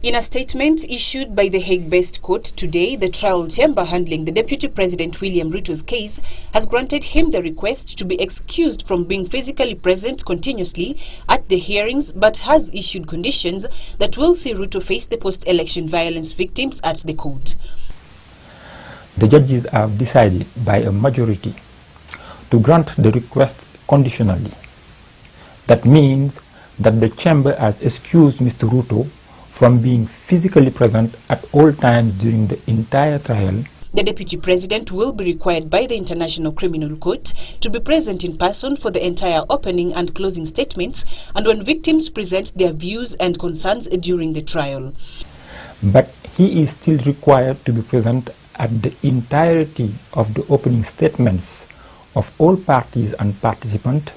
In a statement issued by the Hague-based court today, the trial chamber handling the Deputy President William Ruto's case has granted him the request to be excused from being physically present continuously at the hearings, but has issued conditions that will see Ruto face the post-election violence victims at the court. The judges have decided by a majority to grant the request conditionally. That means that the chamber has excused Mr. Ruto from being physically present at all times during the entire trial. The Deputy President will be required by the International Criminal Court to be present in person for the entire opening and closing statements and when victims present their views and concerns during the trial. But he is still required to be present at the entirety of the opening statements of all parties and participants,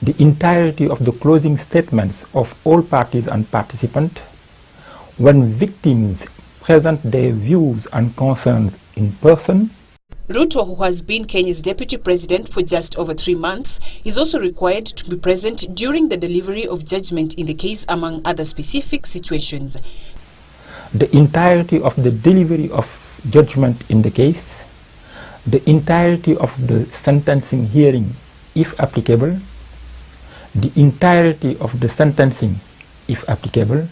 the entirety of the closing statements of all parties and participants, when victims present their views and concerns in person. Ruto, who has been Kenya's Deputy President for just over 3 months, is also required to be present during the delivery of judgment in the case, among other specific situations. The entirety of the delivery of judgment in the case, the entirety of the sentencing hearing, if applicable, the entirety of the sentencing, if applicable,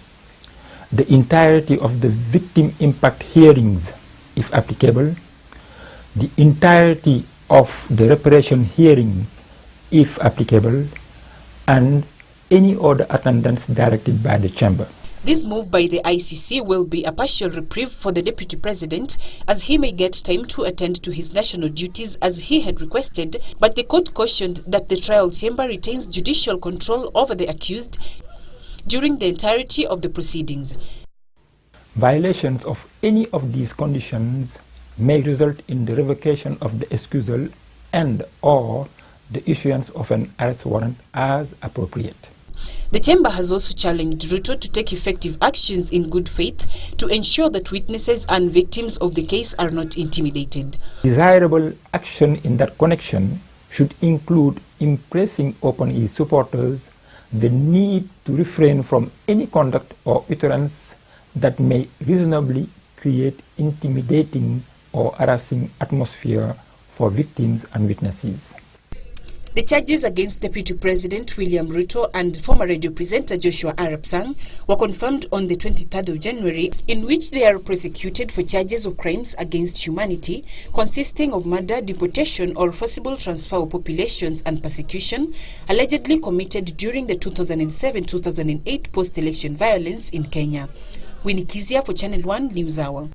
the entirety of the victim impact hearings, if applicable, the entirety of the reparation hearing, if applicable, and any other attendance directed by the chamber. This move by the ICC will be a partial reprieve for the Deputy President, as he may get time to attend to his national duties as he had requested, but the court cautioned that the trial chamber retains judicial control over the accused during the entirety of the proceedings. Violations of any of these conditions may result in the revocation of the excusal and/or the issuance of an arrest warrant as appropriate. The chamber has also challenged Ruto to take effective actions in good faith to ensure that witnesses and victims of the case are not intimidated. Desirable action in that connection should include impressing upon his supporters the need to refrain from any conduct or utterance that may reasonably create intimidating or harassing atmosphere for victims and witnesses. The charges against Deputy President William Ruto and former radio presenter Joshua Arap Sang were confirmed on the 23rd of January, in which they are prosecuted for charges of crimes against humanity consisting of murder, deportation or forcible transfer of populations and persecution allegedly committed during the 2007-2008 post-election violence in Kenya. Winnie Kizia for Channel 1 News Hour.